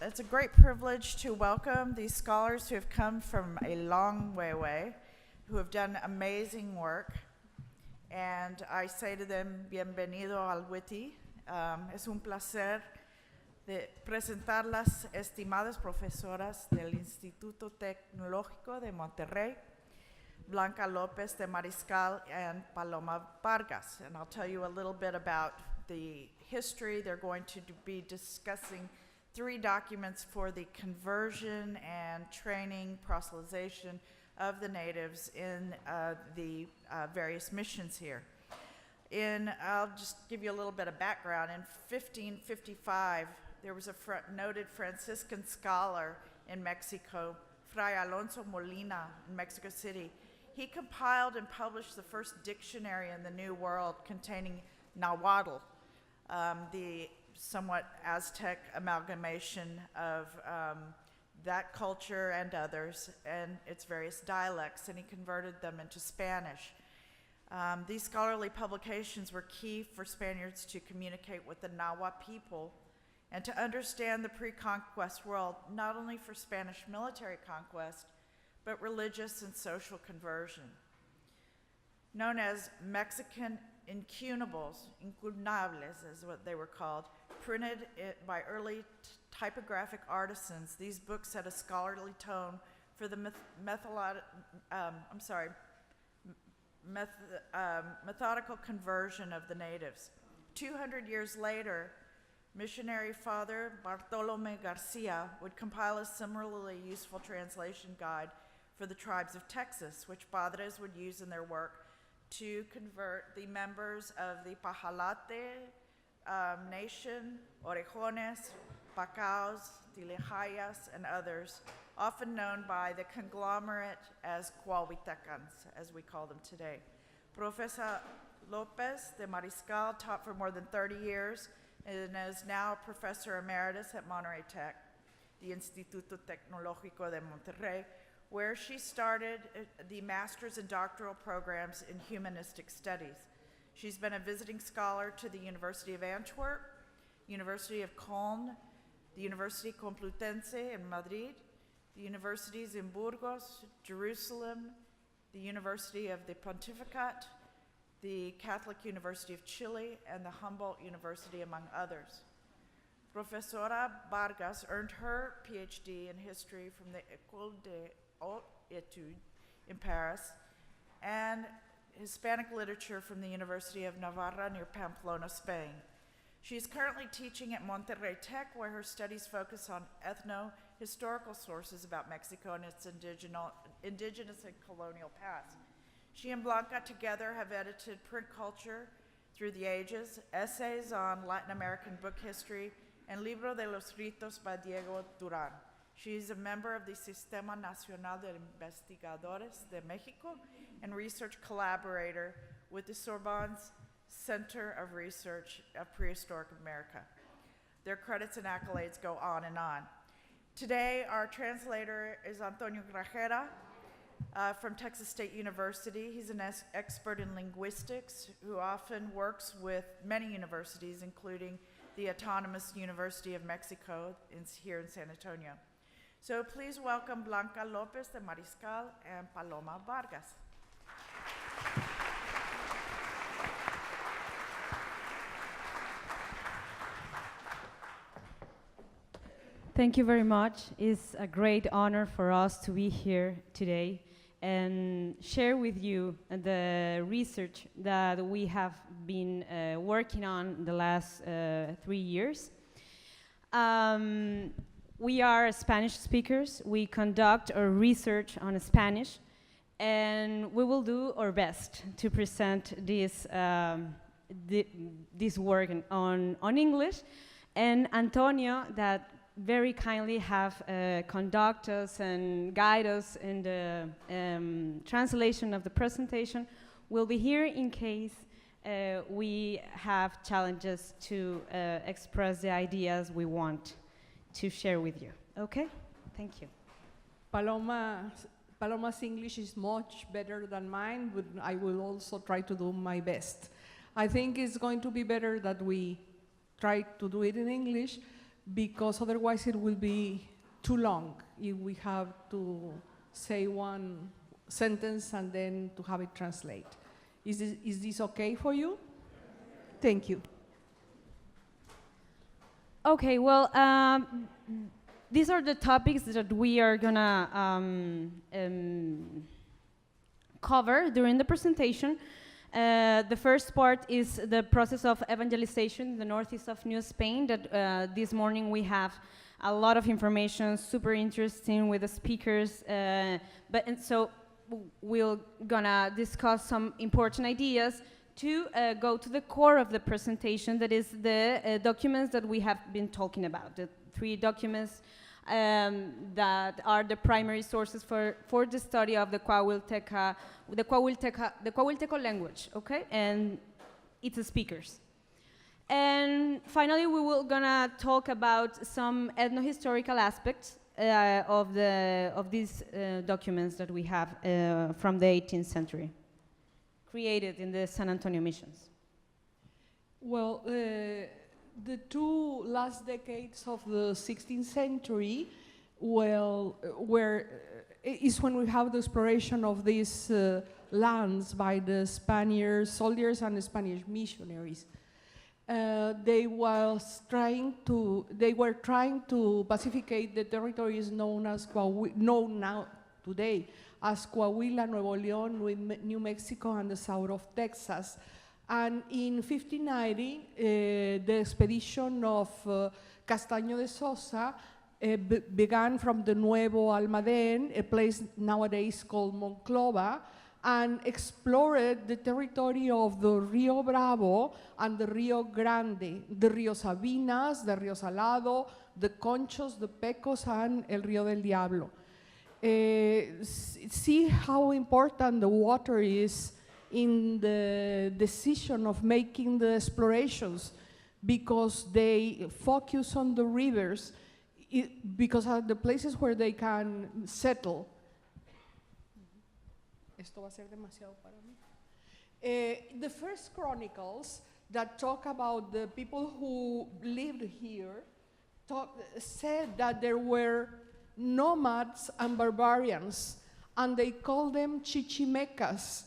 It's a great privilege to welcome these scholars who have come from a long way away, who have done amazing work. And I say to them, bienvenido al Witte. Es un placer de presentar las estimadas profesoras del Instituto Tecnológico de Monterrey, Blanca López de Mariscal and Paloma Vargas. And I'll tell you a little bit about the history. They're going to be discussing 3 documents for the conversion and training, proselytization of the natives in the various missions here. I'll just give you a little bit of background. In 1555, there was a noted Franciscan scholar in Mexico, Fray Alonso Molina in Mexico City. He compiled and published the first dictionary in the New World containing Nahuatl, the somewhat Aztec amalgamation of that culture and others, and its various dialects, and he converted them into Spanish. These scholarly publications were key for Spaniards to communicate with the Nahuatl people and to understand the pre-conquest world, not only for Spanish military conquest, but religious and social conversion. Known as Mexican incunables is what they were called, printed by early typographic artisans. These books had a scholarly tone for the methodical conversion of the natives. 200 years later, missionary Father Bartolome Garcia would compile a similarly useful translation guide for the tribes of Texas, which padres would use in their work to convert the members of the Pajalate nation, Orejones, Pacaos, Tilejayas, and others, often known by the conglomerate as Cuauhtecans, as we call them today. Professor López de Mariscal taught for more than 30 years and is now a professor emeritus at Monterrey Tech, the Insituto Tecnológico de Monterrey, where she started the master's and doctoral programs in humanistic studies. She's been a visiting scholar to the University of Antwerp, University of Caen, the University Complutense in Madrid, the universities in Burgos, Jerusalem, the University of the Pontificate, the Catholic University of Chile, and the Humboldt University, among others. Profesora Vargas earned her PhD in history from the École des Hautes Études in Paris and Hispanic literature from the University of Navarra near Pamplona, Spain. She is currently teaching at Monterrey Tech, where her studies focus on ethno-historical sources about Mexico and its indigenous and colonial past. She and Blanca together have edited Print Culture Through the Ages, essays on Latin American book history, and Libro de los Ritos by Diego Durán. She is a member of the Sistema Nacional de Investigadores de México and research collaborator with the Sorbonne's Center of Research of Prehistoric America. Their credits and accolades go on and on. Today, our translator is Antonio Grajera from Texas State University. He's an expert in linguistics who often works with many universities, including the Autonomous University of Mexico here in San Antonio. So please welcome Blanca López de Mariscal and Paloma Vargas. Thank you very much. It's a great honor for us to be here today and share with you the research that we have been working on the last 3 years. We are Spanish speakers. We conduct our research on Spanish, and we will do our best to present this work on English. And Antonio, that very kindly have conduct us and guide us in the translation of the presentation, will be here in case we have challenges to express the ideas we want to share with you. Okay? Thank you. Paloma's English is much better than mine, but I will also try to do my best. I think it's going to be better that we try to do it in English because otherwise it will be too long if we have to say one sentence and then to have it translate. Is this okay for you? Thank you. Okay, well, these are the topics that we are gonna cover during the presentation. The first part is the process of evangelization in the northeast of New Spain, that this morning we have a lot of information, super interesting with the speakers, so we're gonna discuss some important ideas to go to the core of the presentation, that is the documents that we have been talking about, the 3 documents that are the primary sources for the study of the Coahuilteco language, okay, and its speakers. And finally, we will gonna talk about some ethnohistorical aspects of these documents that we have from the 18th century, created in the San Antonio missions. Well, the 2 last decades of the 16th century, is when we have the exploration of these lands by the Spanish soldiers and the Spanish missionaries. They were trying to pacificate the territories known now today as Coahuila, Nuevo León, New Mexico, and the south of Texas. And in 1590, the expedition of Castaño de Sosa began from the Nuevo Almadén, a place nowadays called Monclova, and explored the territory of the Rio Bravo and the Rio Grande, the Rio Sabinas, the Rio Salado, the Conchos, the Pecos, and El Rio del Diablo. See how important the water is in the decision of making the explorations, because they focus on the rivers, because are the places where they can settle. Esto va a ser demasiado para mí. The first chronicles that talk about the people who lived here said that there were nomads and barbarians, and they called them chichimecas.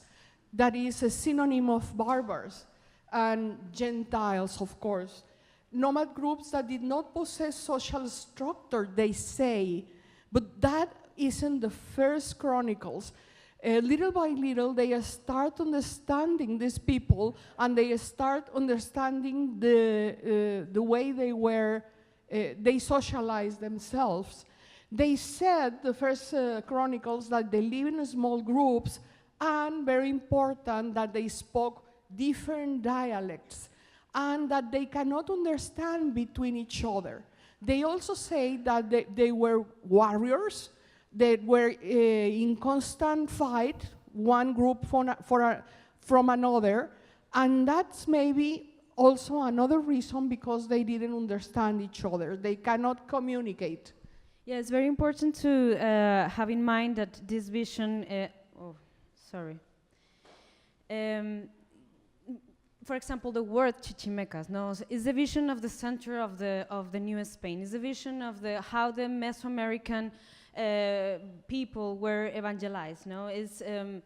That is a synonym of barbars and Gentiles, of course. Nomad groups that did not possess social structure, they say, but that isn't the first chronicles. Little by little, they start understanding these people, and they start understanding the way they socialized themselves. They said, the first chronicles, that they live in small groups, and very important, that they spoke different dialects, and that they cannot understand between each other. They also say that they were warriors, that were in constant fight, one group from another, and that's maybe also another reason because they didn't understand each other. They cannot communicate. Yeah, it's very important to have in mind that this vision, for example, the word chichimecas, no, is the vision of the center of the New Spain. Is the vision of how the Mesoamerican people were evangelized. No, is in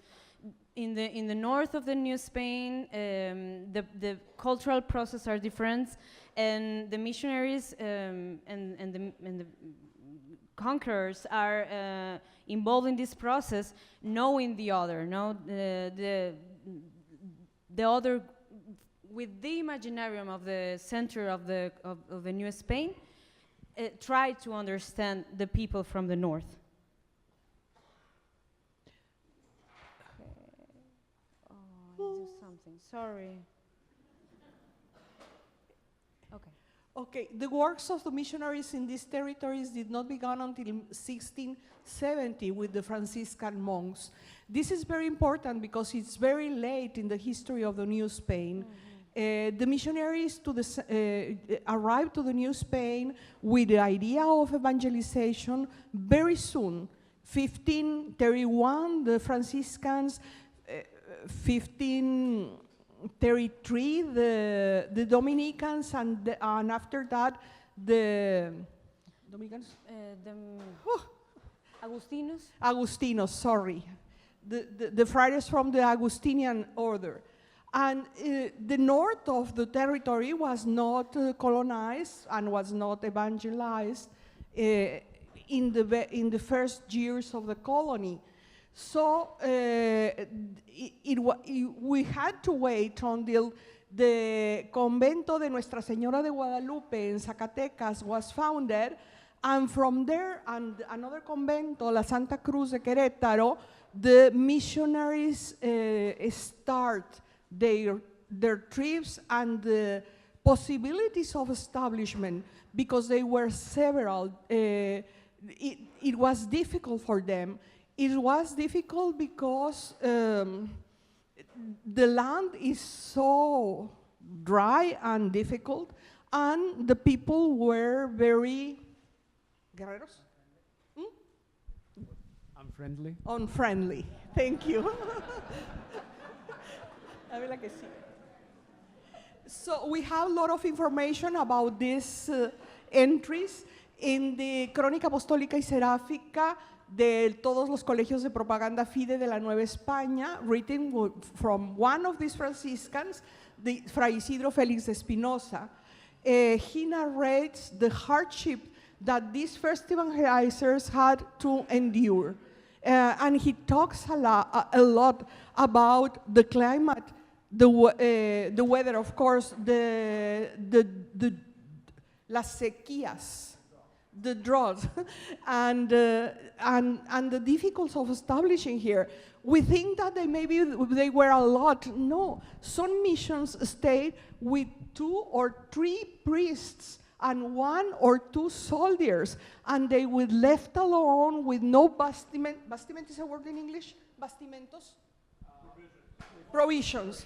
the north of the New Spain, the cultural process are different, and the missionaries and the conquerors are involved in this process, knowing the other. No, the other, with the imaginarium of the center of the New Spain, try to understand the people from the north. Okay. Oh, I do something. Sorry. Okay. Okay, the works of the missionaries in these territories did not begin until 1670 with the Franciscan monks. This is very important because it's very late in the history of the New Spain. The missionaries arrived to the New Spain with the idea of evangelization very soon. 1531, the Franciscans, 1533, the Dominicans, and after that, the Dominicans? Agustinos, sorry. The friars from the Augustinian order. And the north of the territory was not colonized and was not evangelized in the first years of the colony. So we had to wait until the Convento de Nuestra Señora de Guadalupe in Zacatecas was founded, and from there, and another convento, La Santa Cruz de Querétaro, the missionaries start their trips and the possibilities of establishment, because they were several. It was difficult for them. It was difficult because the land is so dry and difficult, and the people were very guerreros? Unfriendly. Unfriendly. Thank you. So we have a lot of information about these entries in the Crónica Apostólica y Seráfica de todos los colegios de propaganda FIDE de la Nueva España, written from one of these Franciscans, the Fray Isidro Félix de Espinosa. He narrates the hardship that these first evangelizers had to endure. And he talks a lot about the climate, the weather, of course, las sequías, the drought, and the difficulties of establishing here. We think that maybe they were a lot. No, some missions stayed with 2 or 3 priests and 1 or 2 soldiers, and they were left alone with no bastiment. Bastiment is a word in English? Bastimentos? Provisions.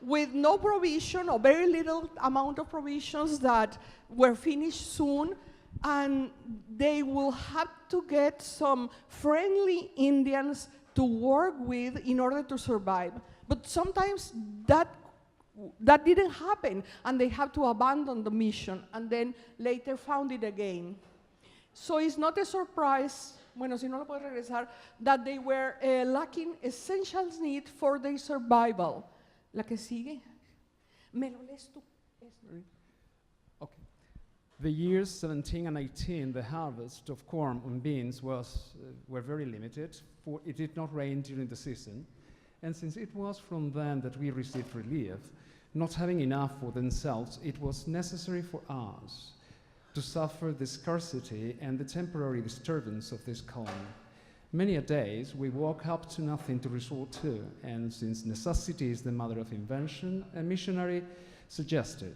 With no provision, or very little amount of provisions that were finished soon, and they will have to get some friendly Indians to work with in order to survive. But sometimes that didn't happen, and they have to abandon the mission, and then later found it again. So it's not a surprise, bueno, si no lo puedo regresar, that they were lacking essential need for their survival. La que sigue. Me lo lees tú. Okay. The years 17 and 18, the harvest of corn and beans were very limited, for it did not rain during the season. And since it was from them that we received relief, not having enough for themselves, it was necessary for us to suffer the scarcity and the temporary disturbance of this colony. Many a days we woke up to nothing to resort to, and since necessity is the mother of invention, a missionary suggested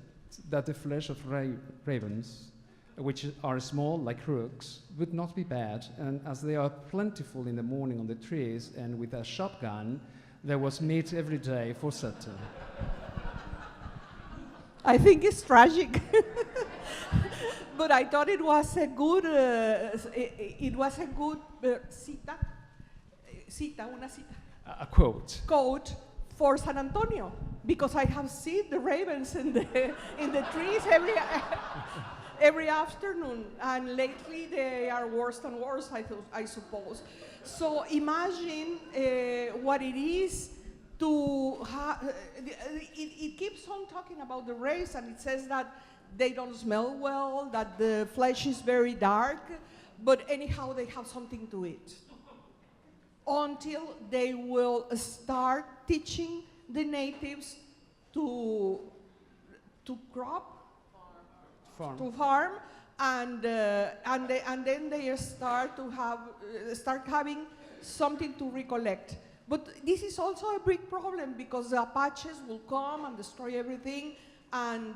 that the flesh of ravens, which are small like rooks, would not be bad, and as they are plentiful in the morning on the trees, and with a shotgun, there was meat every day for certain. I think it's tragic. But I thought it was a good, una cita. A quote. Quote for San Antonio, because I have seen the ravens in the trees every afternoon, and lately they are worse and worse, I suppose. So imagine what it is to it keeps on talking about the race, and it says that they don't smell well, that the flesh is very dark, but anyhow they have something to eat. Until they will start teaching the natives to farm, and then they start having something to recollect. But this is also a big problem, because the Apaches will come and destroy everything, and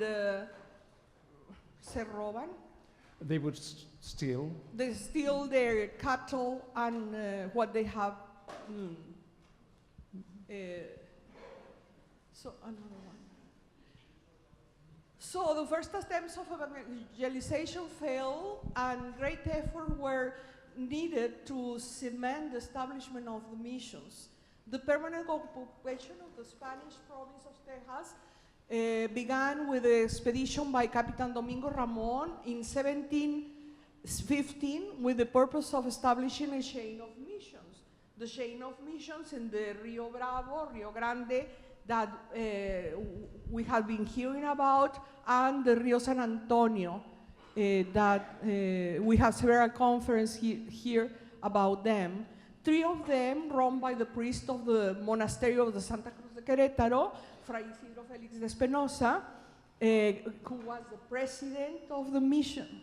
se roban. They would steal. They steal their cattle and what they have. So another one. So the first attempts of evangelization failed, and great effort were needed to cement the establishment of the missions. The permanent occupation of the Spanish province of Texas began with the expedition by Capitan Domingo Ramon in 1715 with the purpose of establishing a chain of missions. The chain of missions in the Rio Bravo, Rio Grande, that we have been hearing about, and the Rio San Antonio, that we have several conferences here about them. 3 of them run by the priest of the monastery of the Santa Cruz de Querétaro, Fray Isidro Félix de Espinosa, who was the president of the mission,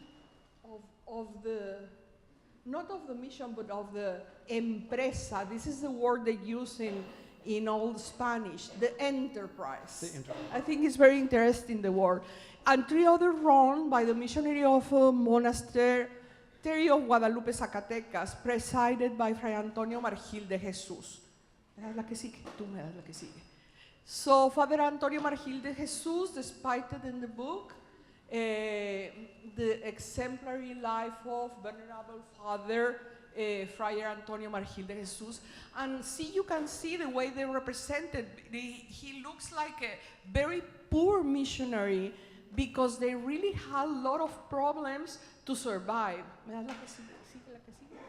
not of the mission, but of the empresa. This is the word they use in old Spanish, the enterprise. I think it's very interesting, the word. And 3 others run by the missionary of Monastery of Guadalupe, Zacatecas, presided by Fray Antonio Margil de Jesús. ¿Me das la que sigue? Tú me das la que sigue. So Father Antonio Margil de Jesús, despite it in the book, the exemplary life of Venerable Father Friar Antonio Margil de Jesús, and you can see the way they represented. He looks like a very poor missionary because they really had a lot of problems to survive. ¿Me das la que sigue? ¿Sigue la que sigue?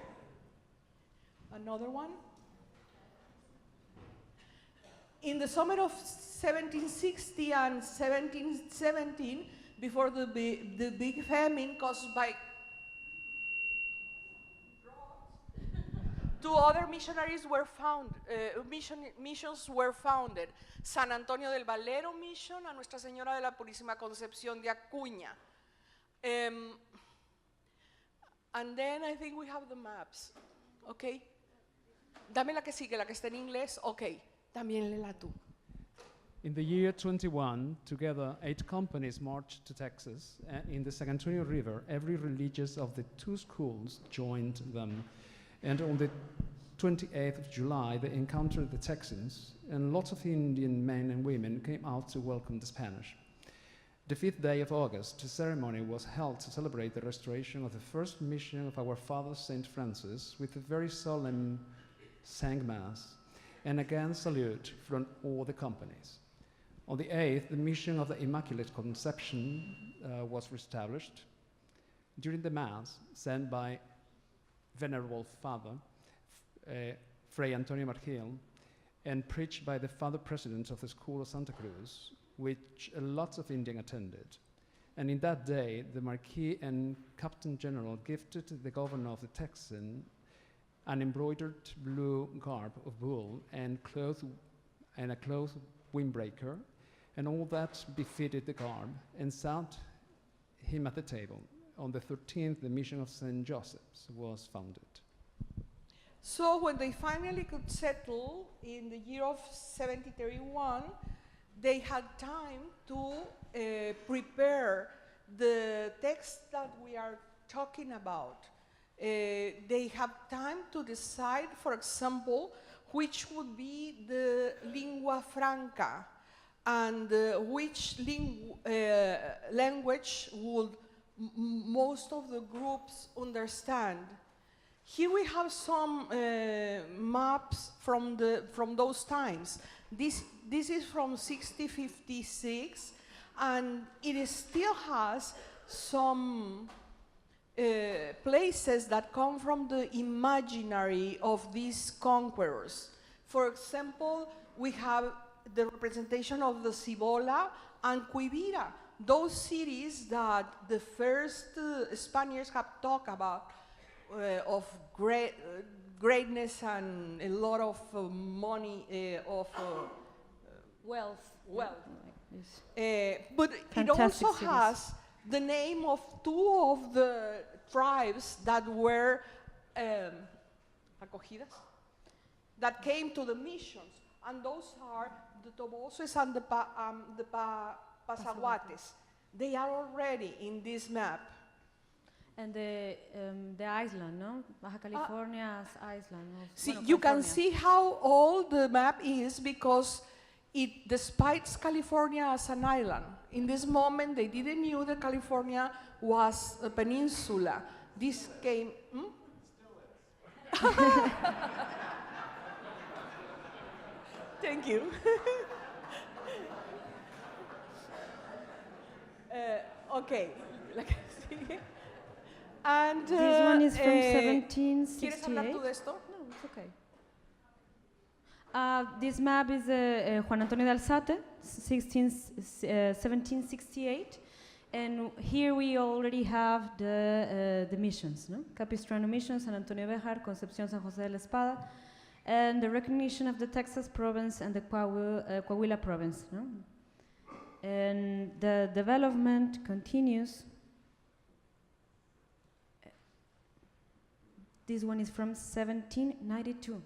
Another one. In the summer of 1760 and 1717, before the big famine caused by drought, 2 other missionaries were found. Missions were founded: San Antonio del Valero Mission and Nuestra Señora de la Purísima Concepción de Acuña. And then I think we have the maps. Okay. Dame la que sigue, la que está en inglés. Okay. También léela tú. In the year 21, together 8 companies marched to Texas. In the Tricentennial River, every religious of the 2 schools joined them. And on the 28th of July, they encountered the Texans, and lots of Indian men and women came out to welcome the Spanish. The 5th day of August, a ceremony was held to celebrate the restoration of the first mission of our Father Saint Francis with a very solemn sang mass and again salute from all the companies. On the 8th, the mission of the Immaculate Conception was reestablished. During the Mass, sent by Venerable Father, Fray Antonio Margil, and preached by the Father President of the School of Santa Cruz, which lots of Indians attended. And in that day, the Marquis and Captain General gifted the governor of the Texans an embroidered blue garb of wool and a cloth windbreaker, and all that befitted the garb, and sat him at the table. On the 13th, the mission of St. Joseph's was founded. So when they finally could settle in the year of 1731, they had time to prepare the text that we are talking about. They have time to decide, for example, which would be the lingua franca and which language would most of the groups understand. Here we have some maps from those times. This is from 1656, and it still has some places that come from the imaginary of these conquerors. For example, we have the representation of the Cibola and Quivira, those cities that the first Spaniards have talked about of greatness and a lot of money, Wealth. But it also has the name of 2 of the tribes that were acogidas, that came to the missions, and those are the Toboses and the Pasaguates. They are already in this map. And the island, no? Baja California's island. See, you can see how old the map is because it despises California as an island. In this moment, they didn't know that California was a peninsula. This came... Thank you. Okay. And This one is from ¿Quieres hablar tú 1768. de esto? No, it's okay. This map is Juan Antonio de Alzate, 1768. And here we already have the missions, no? Capistrano Mission, San Antonio Béjar, Concepción San José de la Espada, and the recognition of the Texas province and the Coahuila province, no? And the development continues. This one is from 1792.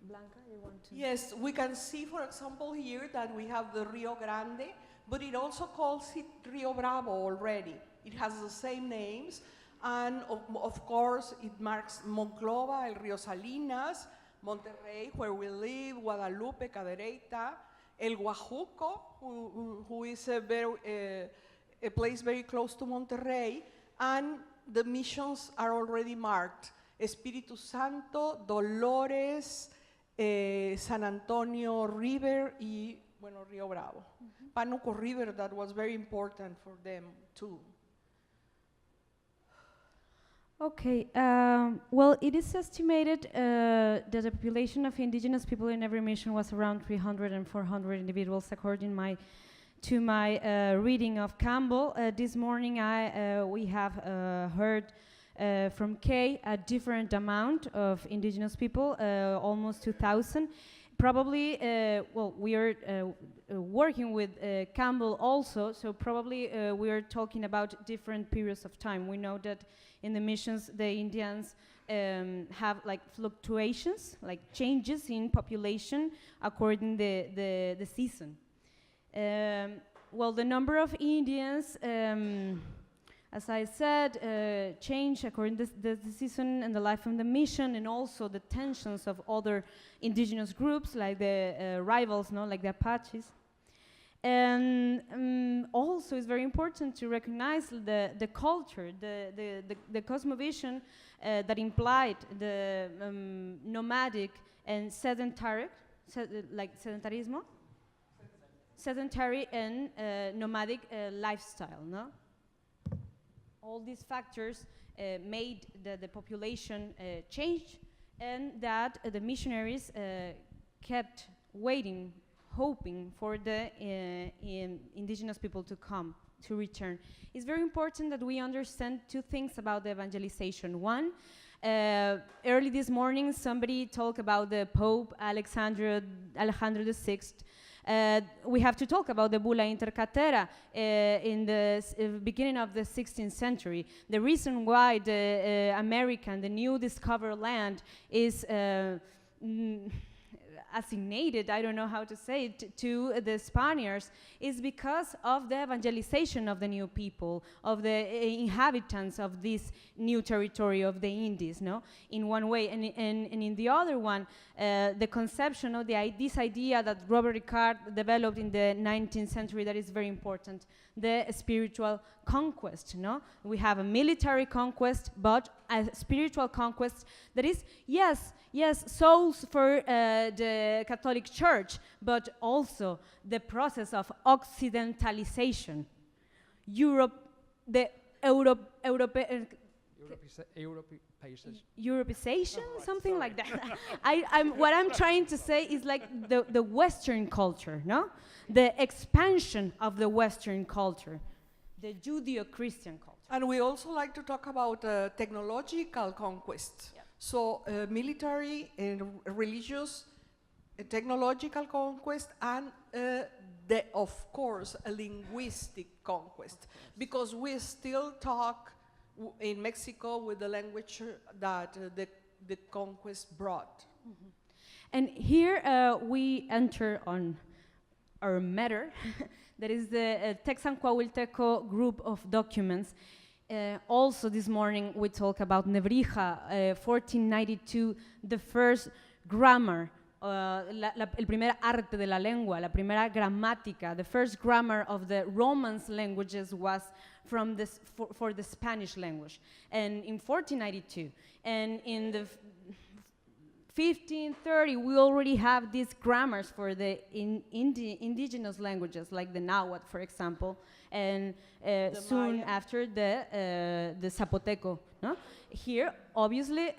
Blanca, you want to? Yes, we can see, for example, here that we have the Rio Grande, but it also calls it Rio Bravo already. It has the same names, and of course, it marks Monclova, El Rio Salinas, Monterrey, where we live, Guadalupe, Cadereyta, El Guajuco, who is a place very close to Monterrey, and the missions are already marked. Espíritu Santo, Dolores, San Antonio River, y bueno, Rio Bravo. Pánuco River, that was very important for them too. Okay, well, it is estimated that the population of indigenous people in every mission was around 300 and 400 individuals, according to my reading of Campbell. This morning we have heard from Kay a different amount of indigenous people, almost 2,000. Probably, well, we are working with Campbell also, so probably we are talking about different periods of time. We know that in the missions, the Indians have like fluctuations, like changes in population according the season. Well, the number of Indians, as I said, change according to the season and the life of the mission, and also the tensions of other indigenous groups, like the rivals, no, like the Apaches. And also, it's very important to recognize the culture, the cosmovision that implied the nomadic and sedentary, like sedentarismo, sedentary and nomadic lifestyle, no? All these factors made the population change, and that the missionaries kept waiting, hoping for the indigenous people to come, to return. It's very important that we understand two things about the evangelization. One, early this morning, somebody talked about the Pope Alejandro VI. We have to talk about the Bulla Intercatera in the beginning of the 16th century. The reason why the the new discovered land is assignated, I don't know how to say it, to the Spaniards is because of the evangelization of the new people, of the inhabitants of this new territory of the Indies, no? In one way, and in the other one, the conception of this idea that Robert Ricard developed in the 19th century that is very important, the spiritual conquest, no? We have a military conquest, but a spiritual conquest that is, yes, souls for the Catholic Church, but also the process of occidentalization. Europeization, something like that. What I'm trying to say is like the Western culture, no? The expansion of the Western culture, the Judeo-Christian culture. And we also like to talk about technological conquest. Yeah. So military and religious, technological conquest, and of course, a linguistic conquest. Because we still talk in Mexico with the language that the conquest brought. Mm-hmm. And here we enter on our matter, that is the Texan Coahuilteco group of documents. Also this morning we talk about Nebrija, 1492, the first grammar, el primer arte de la lengua, la primera gramática, the first grammar of the Romance languages was from this for the Spanish language, and in 1492, and in the 1530, we already have these grammars for the indigenous languages, like the Nahuatl, for example, and soon Maya. after the Zapoteco. No? Here, obviously,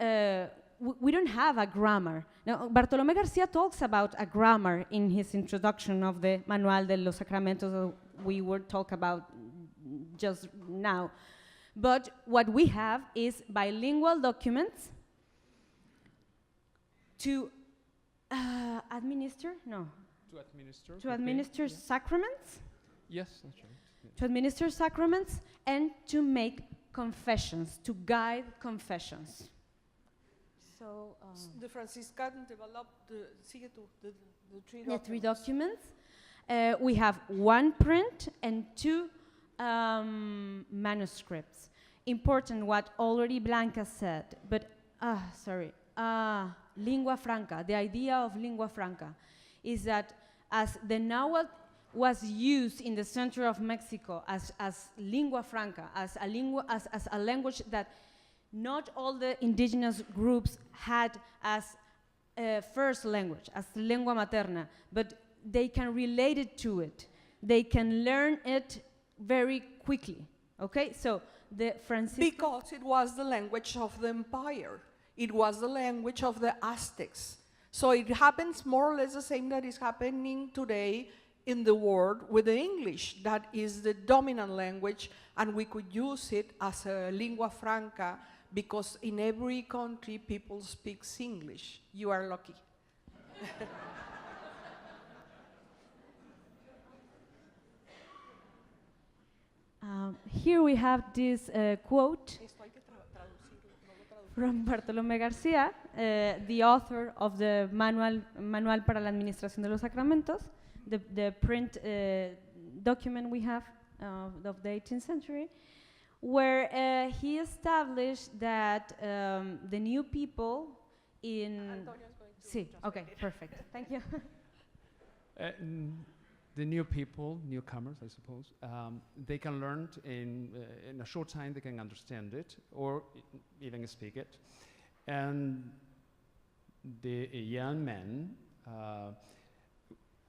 we don't have a grammar. Now, Bartolomé García talks about a grammar in his introduction of the Manual de los Sacramentos that we were talking about just now. But what we have is bilingual documents to administer, no, To administer sacraments, Yes, that's right. Yeah. to administer sacraments, and to make confessions, to guide confessions. So, The Franciscan developed the three the three documents. documents. We have one print and two manuscripts. Important what already Blanca said, but lingua franca, the idea of lingua franca is that as the Nahuatl was used in the center of Mexico as lingua franca, as a language that not all the indigenous groups had as first language, as lengua materna, but they can relate it to it. They can learn it very quickly, okay? So the Because it was the language of the empire. It was the language of the Aztecs. So it happens more or less the same that is happening today in the world with the English. That is the dominant language, and we could use it as a lingua franca because in every country people speak English. You are lucky. Here we have this quote from Bartolomé García, the author of the Manual para la Administración de los Sacramentos, the print document we have of the 18th century, where he established that the new people in... Sí, okay, perfect. Thank you. The new people, newcomers, I suppose, they can learn in a short time. They can understand it or even speak it, and the young men,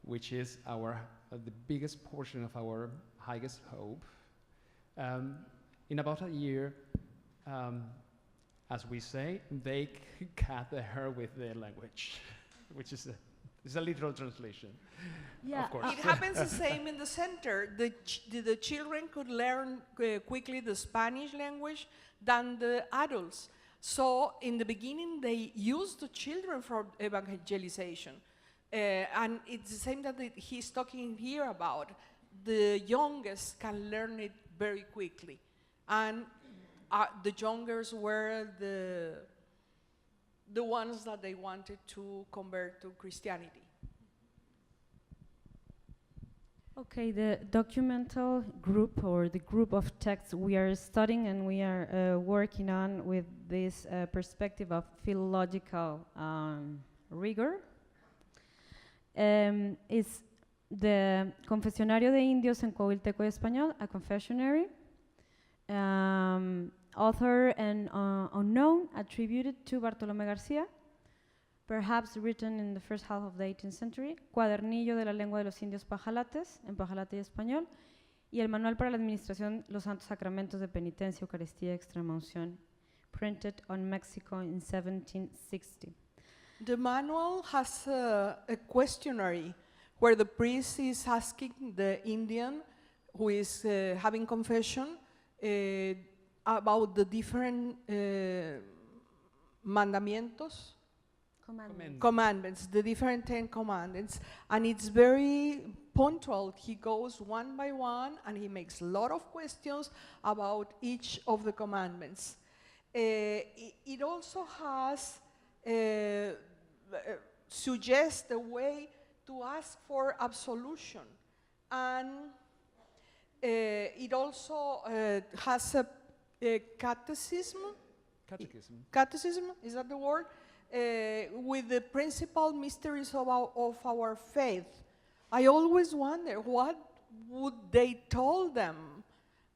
which is the biggest portion of our highest hope, in about a year, as we say, they cut their hair with their language, which is a literal translation. Yeah. Of course. It happens the same in the center. The children could learn quickly the Spanish language than the adults. So in the beginning, they used the children for evangelization. And it's the same that he's talking here about. The youngest can learn it very quickly. And the youngest were the ones that they wanted to convert to Christianity. Okay, the documental group or the group of texts we are studying and we are working on with this perspective of philological rigor is the Confesionario de Indios en Coahuilteco y Español, a confessionary, author and unknown, attributed to Bartolomé García, perhaps written in the first half of the 18th century, Cuadernillo de la Lengua de los Indios Pajalates, en Pajalate y Español, y el Manual para la Administración de los Santos Sacramentos de Penitencia, Eucaristía y Extremaunción, printed on Mexico in 1760. The manual has a questionnaire where the priest is asking the Indian who is having confession about the different mandamientos, commandments, the different 10 commandments, and it's very punctual. He goes one by one and he makes a lot of questions about each of the commandments. It also has suggests a way to ask for absolution, and it also has a catechism. Catechism, is that the word? With the principal mysteries of our faith. I always wonder what would they told them,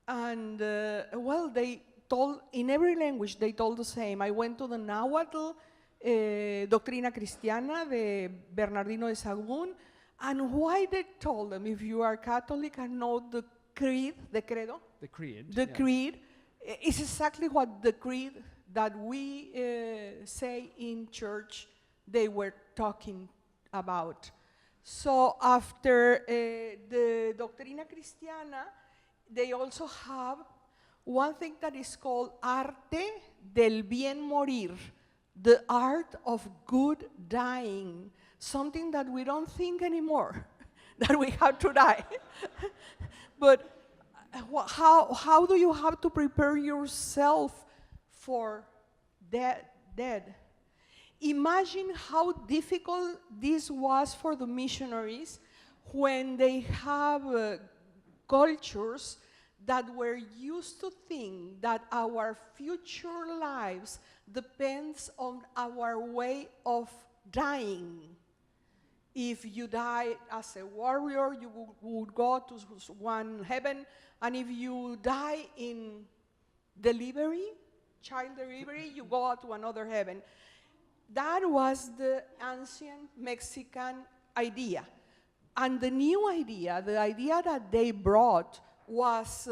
and well, they told in every language they told the same. I went to the Nahuatl Doctrina Cristiana de Bernardino de Sahagún, and why they told them, if you are Catholic and know the creed, the credo, The creed. the yes. creed is exactly what the creed that we say in church they were talking about. So after the Doctrina Cristiana, they also have one thing that is called arte del bien morir, the art of good dying, something that we don't think anymore, that we have to die. But how do you have to prepare yourself for dead? Imagine how difficult this was for the missionaries when they have cultures that were used to think that our future lives depends on our way of dying. If you die as a warrior, you would go to one heaven, and if you die in delivery, child delivery, you go to another heaven. That was the ancient Mexican idea. And the new idea, the idea that they brought was,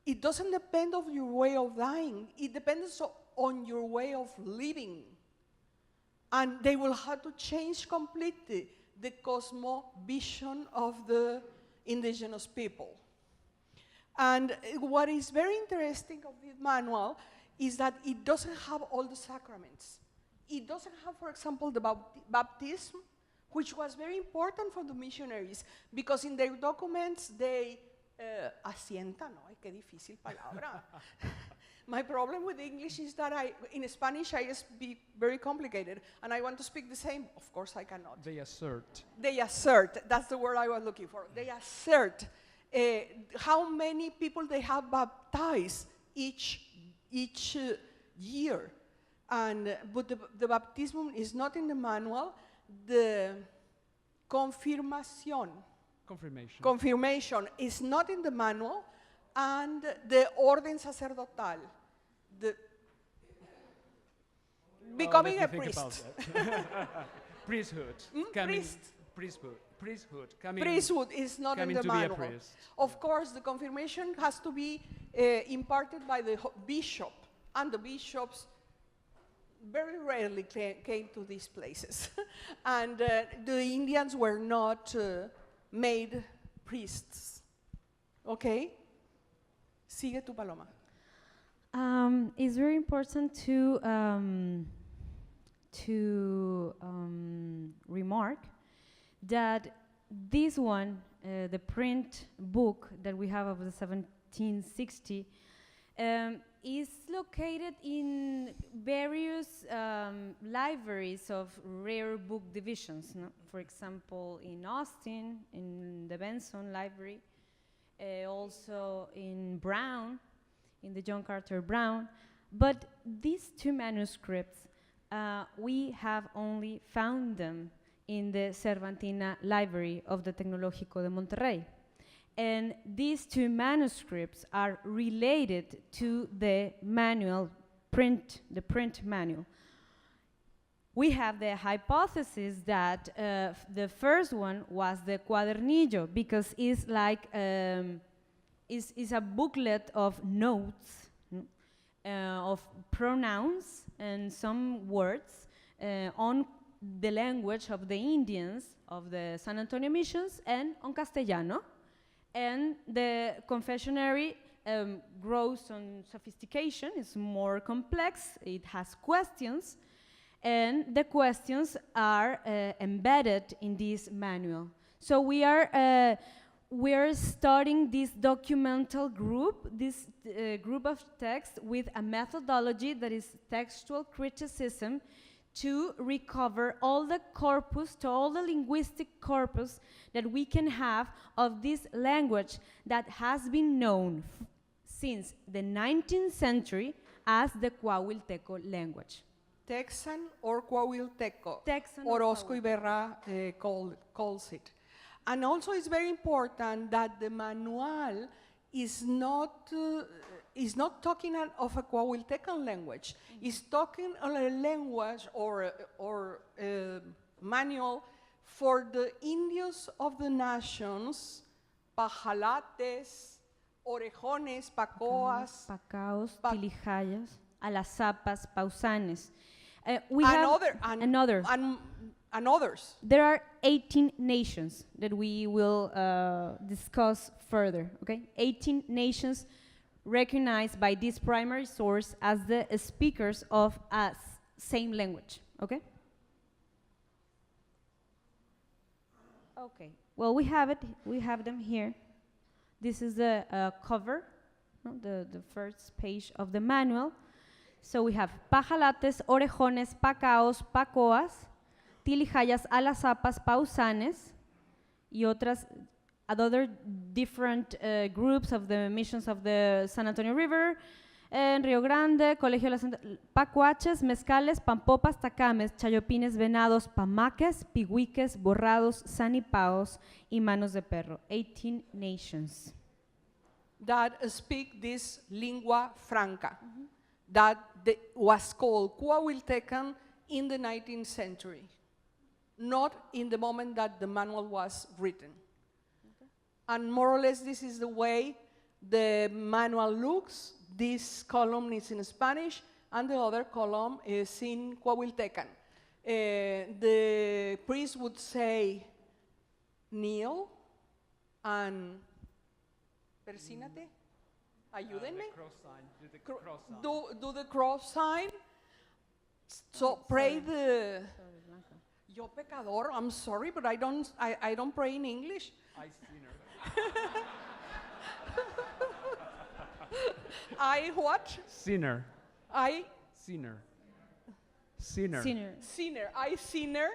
it doesn't depend on your way of dying, it depends on your way of living. And they will have to change completely the cosmovision of the indigenous people. And what is very interesting of this manual is that it doesn't have all the sacraments. It doesn't have, for example, the baptism, which was very important for the missionaries, because in their documents they asientan, ¿no? Ay, qué difícil palabra. My problem with English is that in Spanish I speak very complicated, and I want to speak the same. Of course I cannot. They assert. They assert, that's the word I was looking for. They assert how many people they have baptized each year. But the baptism is not in the manual. The confirmation is not in the manual, and the orden sacerdotal, the becoming a priest. Priesthood. Priesthood. Priesthood is not in the manual. Of course, the confirmation has to be imparted by the bishop, and the bishops very rarely came to these places. And the Indians were not made priests. Okay? Sigue tu, Paloma. It's very important to remark that this one, the print book that we have of the 1760, is located in various libraries of rare book divisions. No? For example, in Austin, in the Benson Library, also in Brown, in the John Carter Brown. But these two manuscripts, we have only found them in the Cervantina Library of the Tecnológico de Monterrey. And these two manuscripts are related to the manual, the print manual. We have the hypothesis that the first one was the cuadernillo, because it's like is a booklet of notes, of pronouns and some words on the language of the Indians of the San Antonio missions and on Castellano. And the confessionary grows on sophistication, it's more complex, it has questions, and the questions are embedded in this manual. So we are starting this documental group, this group of text with a methodology that is textual criticism to recover all the corpus, to all the linguistic corpus that we can have of this language that has been known since the 19th century as the Coahuilteco language. Texan or Coahuilteco. Texan Orozco Iberra calls it. And also it's very important that the manual is not is not talking of a Coahuiltecan language. It's talking on a language or manual for the Indios of the nations, pajalates, orejones, pacoas, Pacaos, Tilijayas, Alazapas, Pausanes. We and have other, and others. There are 18 nations that we will discuss further, okay? 18 nations recognized by this primary source as the speakers of a same language, okay? Okay, well, we have them here. This is the cover, no, the first page of the manual. So we have pajalates, orejones, pacaos, pacoas, tilijayas, alazapas, pausanes, y other different groups of the missions of the San Antonio River, en Rio Grande, Colegio de la Santa, pacuaches, mezcales, pampopas, tacames, chayopines, venados, pamaques, pigüiques, borrados, sanipaos, y manos de perro. 18 nations. That speak this lingua franca, that was called Coahuiltecan in the 19th century, not in the moment that the manual was written. Okay. And more or less this is the way the manual looks. This column is in Spanish, and the other column is in Coahuiltecan. The priest would say, kneel and persínate, ayúdenme. Do the cross sign. So pray the. Yo pecador, I'm sorry, but I don't pray in English. I sinner. I what? Sinner. I Sinner. Sinner. Sinner. sinner. I sinner.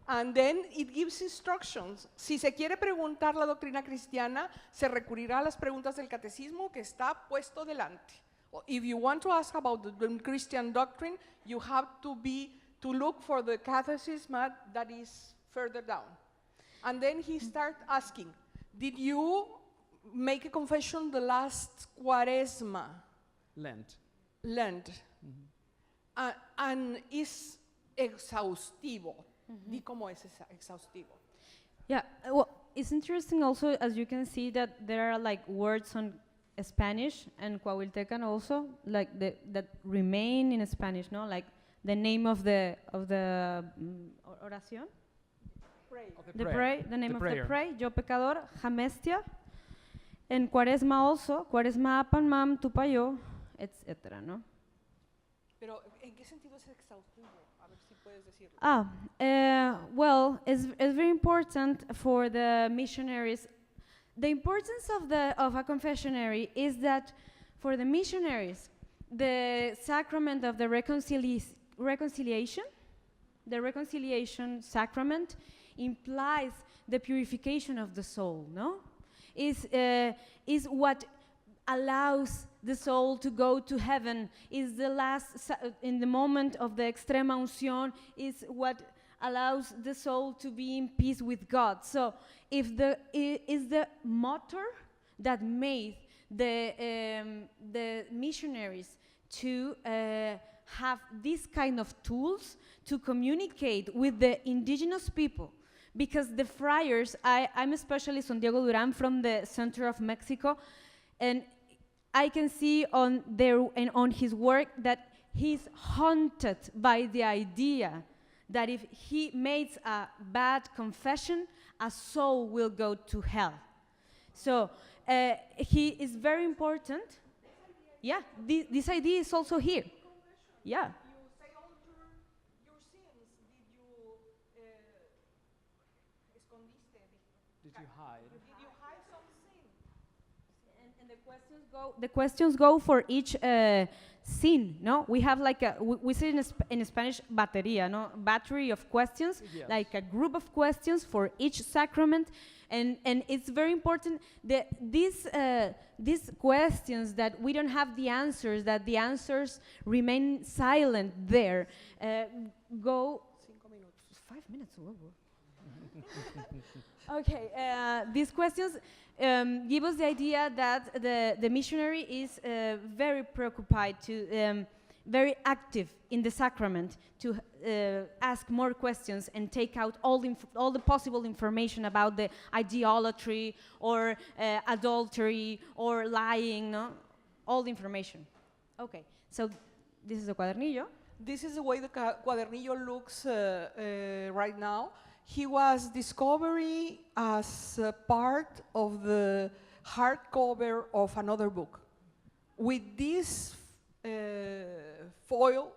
And then it gives instructions. Si se quiere preguntar la doctrina cristiana, se recurrirá a las preguntas del catecismo que está puesto delante. If you want to ask about the Christian doctrine, you have to look for the catechism that is further down. And then he starts asking, did you make a confession the last Cuaresma? Lent. And is exhaustivo. Di cómo es exhaustivo. Yeah, well, it's interesting also, as you can see, that there are like words on Spanish and Coahuiltecan also, like that remain in Spanish, no? Like the name of the oración. Pray. The name of prayer. the pray, yo pecador, jamestia. En Cuaresma also, Cuaresma apan mam tupayo, etc., ¿no? Pero, ¿en qué sentido es exhaustivo? A ver si puedes decirlo. Well, it's very important for the missionaries. The importance of a confessionary is that for the missionaries, the sacrament of the reconciliation sacrament implies the purification of the soul, no? Is what allows the soul to go to heaven, is the last, in the moment of the extrema unción, is what allows the soul to be in peace with God. So if is the motor that made the missionaries to have these kind of tools to communicate with the indigenous people. Because the friars, I'm especially San Diego Duran from the center of Mexico, and I can see on his work that he's haunted by the idea that if he makes a bad confession, a soul will go to hell. So he is very important. Yeah, this idea is also here. Yeah. You say all your sins. Did you hide? Did you hide some sin? And the questions go for each sin, no? We have like we say in Spanish batería, no? Battery of questions, yes. Like a group of questions for each sacrament, and it's very important that these questions that we don't have the answers, that the answers remain silent there, go 5 minutes. 5 minutes. Whoa. Okay, these questions give us the idea that the missionary is very preoccupied very active in the sacrament to ask more questions and take out all the possible information about the idolatry or adultery or lying, no? All the information. Okay, so this is a cuadernillo. This is the way the cuadernillo looks right now. He was discovered as part of the hardcover of another book. With these folios,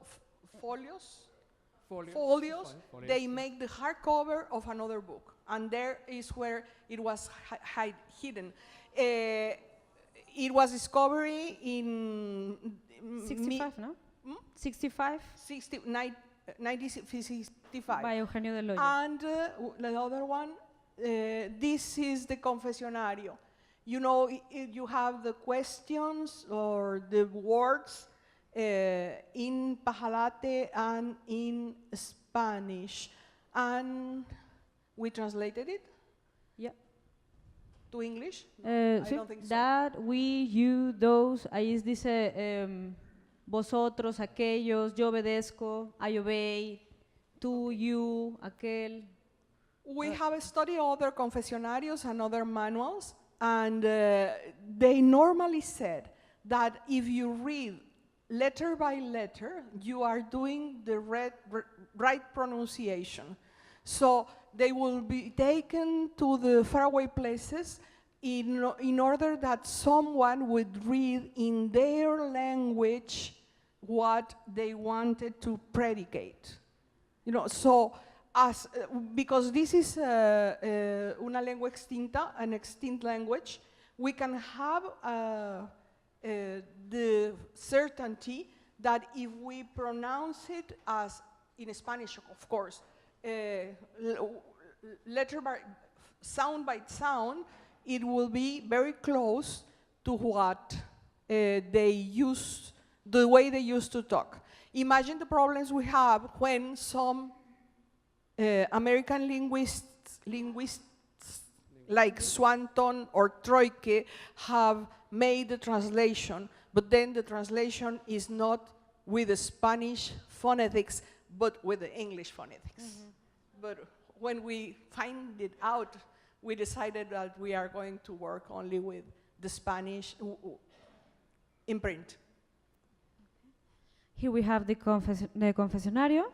they make the hardcover of another book. And there is where it was hidden. It was discovered in 65, no? 65? 1965. By Eugenio del Hoyo. And the other one, this is the confesionario. You know, you have the questions or the words in Pajalate and in Spanish. And we translated it? Yeah. To English? I don't think so. That, we, you, those, ahí dice vosotros, aquellos, yo obedezco, I obey, tú, you, aquel. We have studied other confessionarios and other manuals, and they normally said that if you read letter by letter, you are doing the right pronunciation. So they will be taken to the faraway places in order that someone would read in their language what they wanted to predicate. You know, so as because this is una lengua extinta, an extinct language, we can have the certainty that if we pronounce it as in Spanish, of course, letter by sound by sound, it will be very close to what they used, the way they used to talk. Imagine the problems we have when some American linguists like Swanton or Troike have made the translation, but then the translation is not with the Spanish phonetics, but with the English phonetics. Mm-hmm. But when we find it out, we decided that we are going to work only with the Spanish imprint. Here we have the confesionario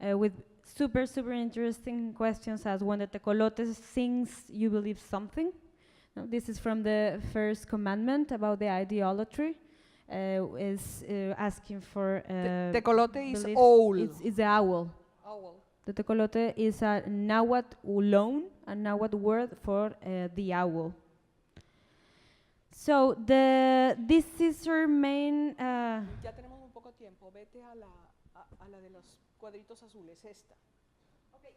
with super interesting questions as when the tecolote sings, you believe something. No, this is from the first commandment about the idolatry. Is asking for tecolote is owl. It's the owl. Owl. The tecolote is a Nahuatl loan, a Nahuatl word for the owl. So this is our main. Ya tenemos un poco tiempo. Vete a la de los cuadritos azules. Esta. Okay.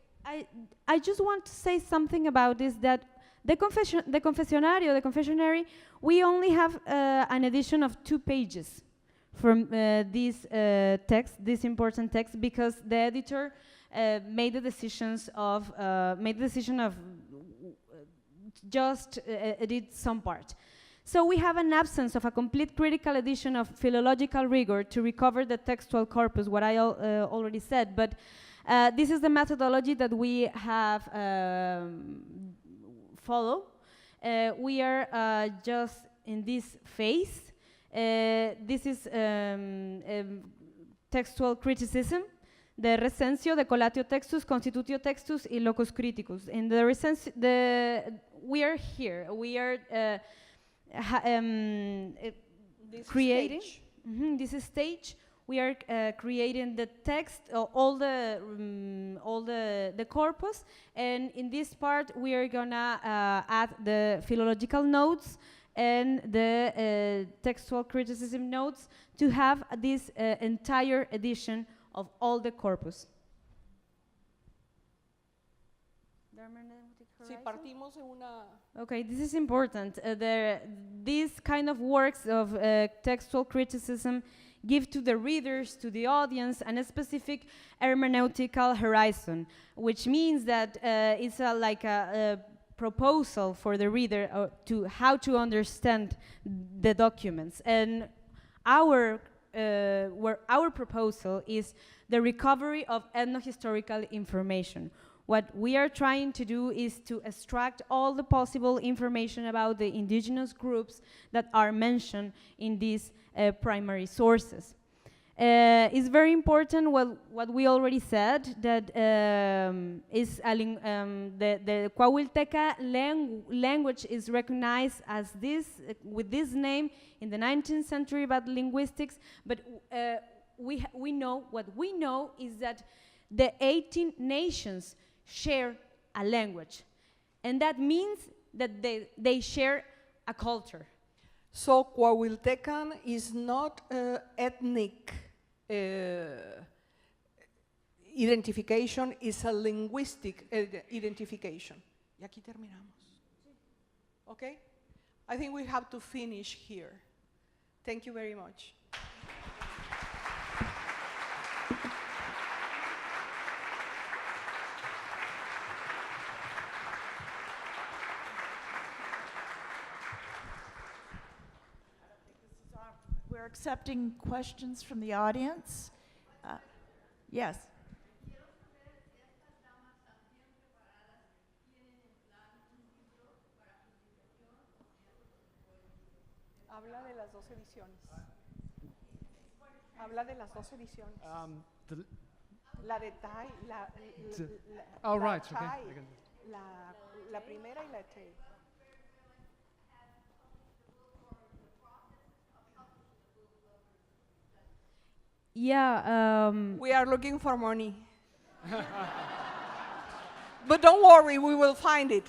I just want to say something about this, that the confessionary, we only have an edition of 2 pages from this text, this important text, because the editor made the decision of just edit some part. So we have an absence of a complete critical edition of philological rigor to recover the textual corpus, what I already said, but this is the methodology that we have follow. We are just in this phase. This is textual criticism, the recensio, the collatio textus, constitutio textus, y locus criticus. In the recensio, we are here. We are creating this stage. We are creating the text, all the corpus, and in this part we are gonna add the philological notes and the textual criticism notes to have this entire edition of all the corpus. Si partimos de una. Okay, this is important. These kind of works of textual criticism give to the readers, to the audience, a specific hermeneutical horizon, which means that it's like a proposal for the reader to how to understand the documents. And our proposal is the recovery of ethnohistorical information. What we are trying to do is to extract all the possible information about the indigenous groups that are mentioned in these primary sources. It's very important what we already said, that the Coahuilteca language is recognized as this, with this name in the 19th century by linguistics, but we know, what we know is that the 18 nations share a language, and that means that they share a culture. So Coahuiltecan is not ethnic identification, is a linguistic identification. Y aquí terminamos. Okay? I think we have to finish here. Thank you very much. We're accepting questions from the audience. Yes. Habla de las dos ediciones. Habla de las dos ediciones. La de Thai, Oh, la right, Thai, okay. la primera y la Thai. Yeah. We are looking for money. But don't worry, we will find it.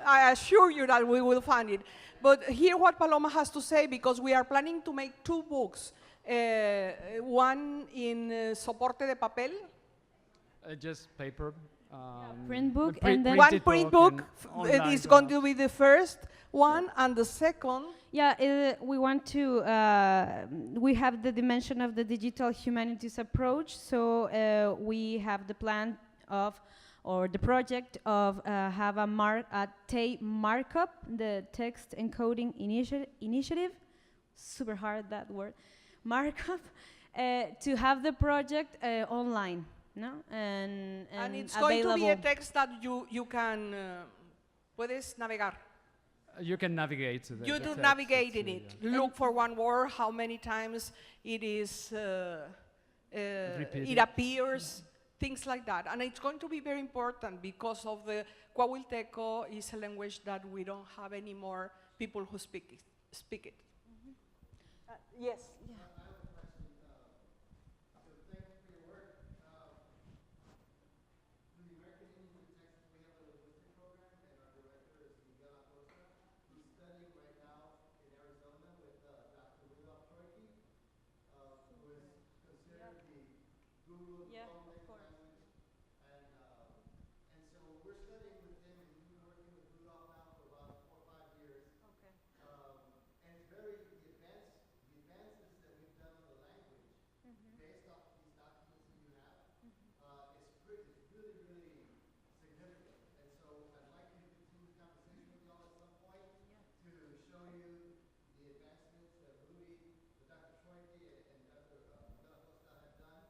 I assure you that we will find it. But hear what Paloma has to say, because we are planning to make 2 books. One in soporte de papel. Just paper. Print book, print- and then One print book, and it online is going perhaps. to be the first one, and the second. Yeah, we want to, we have the dimension of the digital humanities approach, so we have the plan of, or the project of have a TEI markup, the text encoding initiative, super hard that word, markup, to have the project online, no? And it's available. going to be a text that you can, puedes navegar. You can navigate to the You the do text, navigate in yeah. it. Look for one word, how many times it is, Repeated. it appears, things like that. And it's going to be very important because of the Coahuilteco is a language that we don't have any more people who speak it. Yes. I have a question. So thank you for your work. In the American Institute of Texas, we have a linguistic program, and our director is Miguel Acosta. He's studying right now in Arizona with Dr. Witte, who is considered the guru of the language. And so we're studying with him, and we've been working with Rudolph now for about 4 or 5 years. Okay. And it's very, the advances that we've done on the language, based off of these documents that you have, it's really, really significant. And so I'd like to continue the conversation with y'all at some point to show you the advancements that Rudy, Dr. Troike, and Dr. Miguel Acosta have done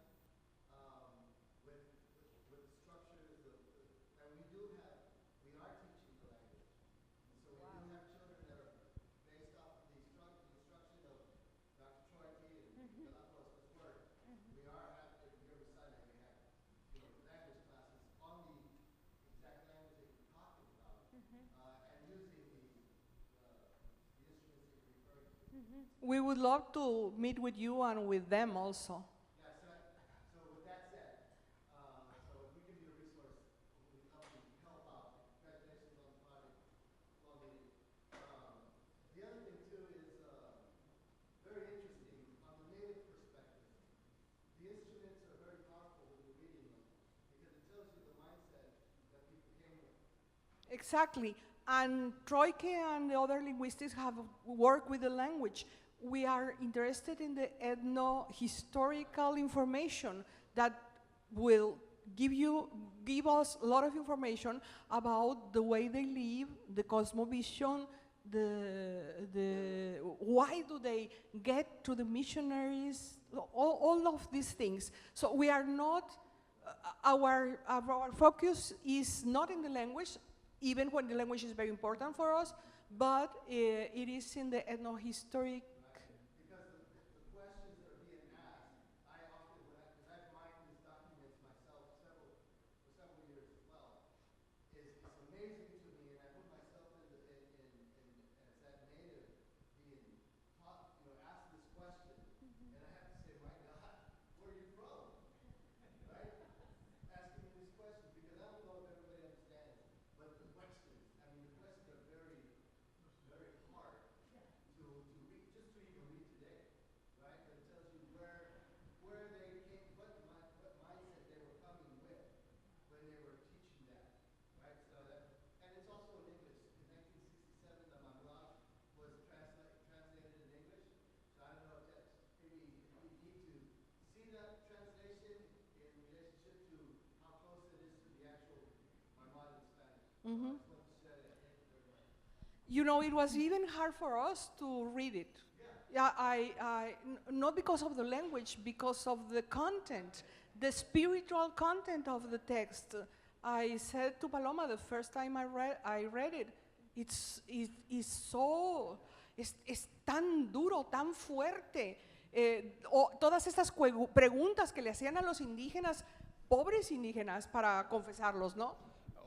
with the structures of, and we are teaching the language. And so we do have children that are based off of the instruction of Dr. Troike and Miguel Acosta's work. We are having, here beside it, we have, language classes on the exact language that you're talking about, and using the instruments that you're referring to. We would love to meet with you and with them also. Yeah, so with that said, so if we can be a resource, we can help out. Congratulations on the project. Well needed. The other thing too is very interesting on the native perspective. The instruments are very powerful when you're reading them because it tells you the mindset that people came with. Exactly. And Troike and the other linguistics have worked with the language. we are interested in the ethno-historical information that will give us a lot of information about the way they live, the cosmovision, the why do they get to the missionaries, all of these things. So we are not, our focus is not in the language, even when the language is very important for us, but it is in the ethnohistoric. Because the questions that are being asked, I often, because I've mined these documents myself for several years as well, it's amazing to me, and I put myself as that native being taught, asked this question, and I have to say, my God, where are you from? Right? Asking me these questions, because I don't know if everybody understands, but the questions are very, very hard to read, just to even read today, right? But it tells you where they came, what mindset they were coming with when they were teaching that, right? So that, and it's also in English. In 1967, the Manual was translated in English. So I don't know if that's maybe if you need to see that translation in relationship to how close it is to the actual Manual in Spanish. Mhm. So I just want to share that. Thank you very much. It was even hard for us to read it. Yeah, not because of the language, because of the content, the spiritual content of the text. I said to Paloma the first time I read it, es tan duro, tan fuerte. Todas estas preguntas que le hacían a los indígenas, pobres indígenas, para confesarlos, ¿no?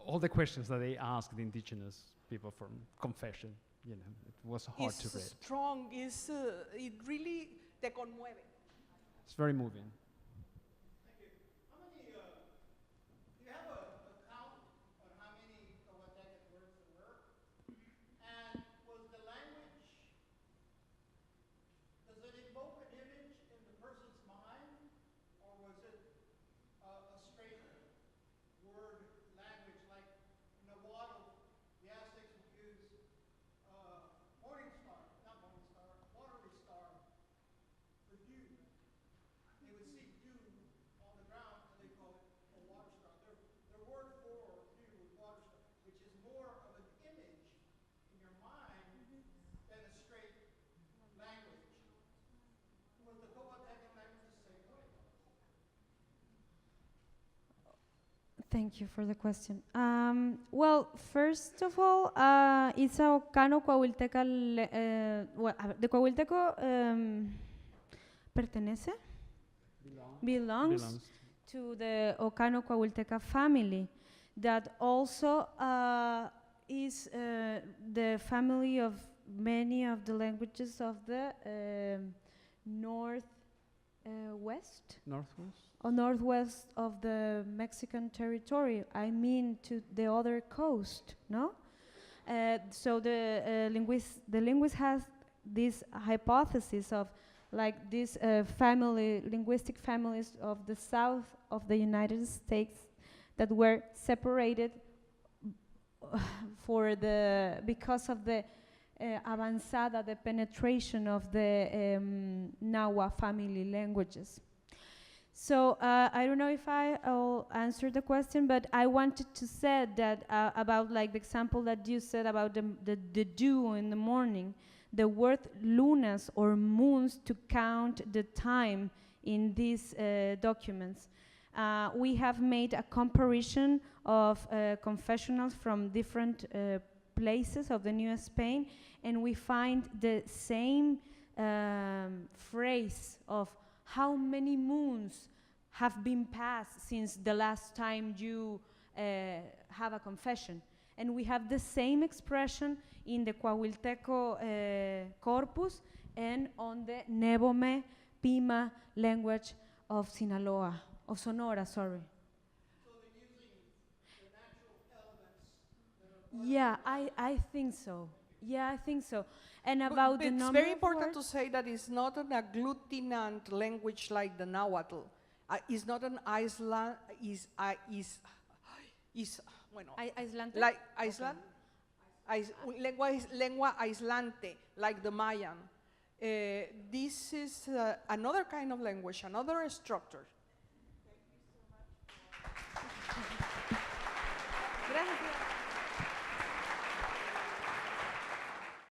All the questions that they asked the indigenous people from confession, it was hard to read. Strong, it really te conmueve. It's very moving. Thank you. How many, do you have a count on how many Owateka words there were? And was the language, does it evoke an image in the person's mind? Or was it a straight word language like Nahuatl? The Aztecs would use morning star, not morning star, watery star for dew. They would see dew on the ground and they call it a water star. Their word for dew was water star, which is more of an image in your mind than a straight language. Was the Coatecan language the same way? Thank you for the question. Well, first of all, it's a Ocano Coahuilteca. The Coahuilteco pertenece, belongs to the Ocano Coahuilteca family, that also is the family of many of the languages of the northwest or northwest of the Mexican territory. I mean, to the other coast, no? So the linguist has this hypothesis of like these linguistic families of the south of the United States that were separated because of the avanzada, the penetration of the Nahua family languages. So I don't know if I'll answer the question, but I wanted to say that about like the example that you said about the dew in the morning, the word lunas or moons to count the time in these documents. We have made a comparison of confessionals from different places of the New Spain, and we find the same phrase of how many moons have been passed since the last time you have a confession. And we have the same expression in the Coahuilteco corpus and on the Nebome Pima language of Sinaloa, of Sonora, sorry. So they're using the natural elements that are Yeah, I think so. Yeah, I think so. And But about the it's number very of important to words, say that it's not an agglutinant language like the Nahuatl. It's not an aislante. like Iceland, lengua aislante like the Mayan. This is another kind of language, another structure. Gracias.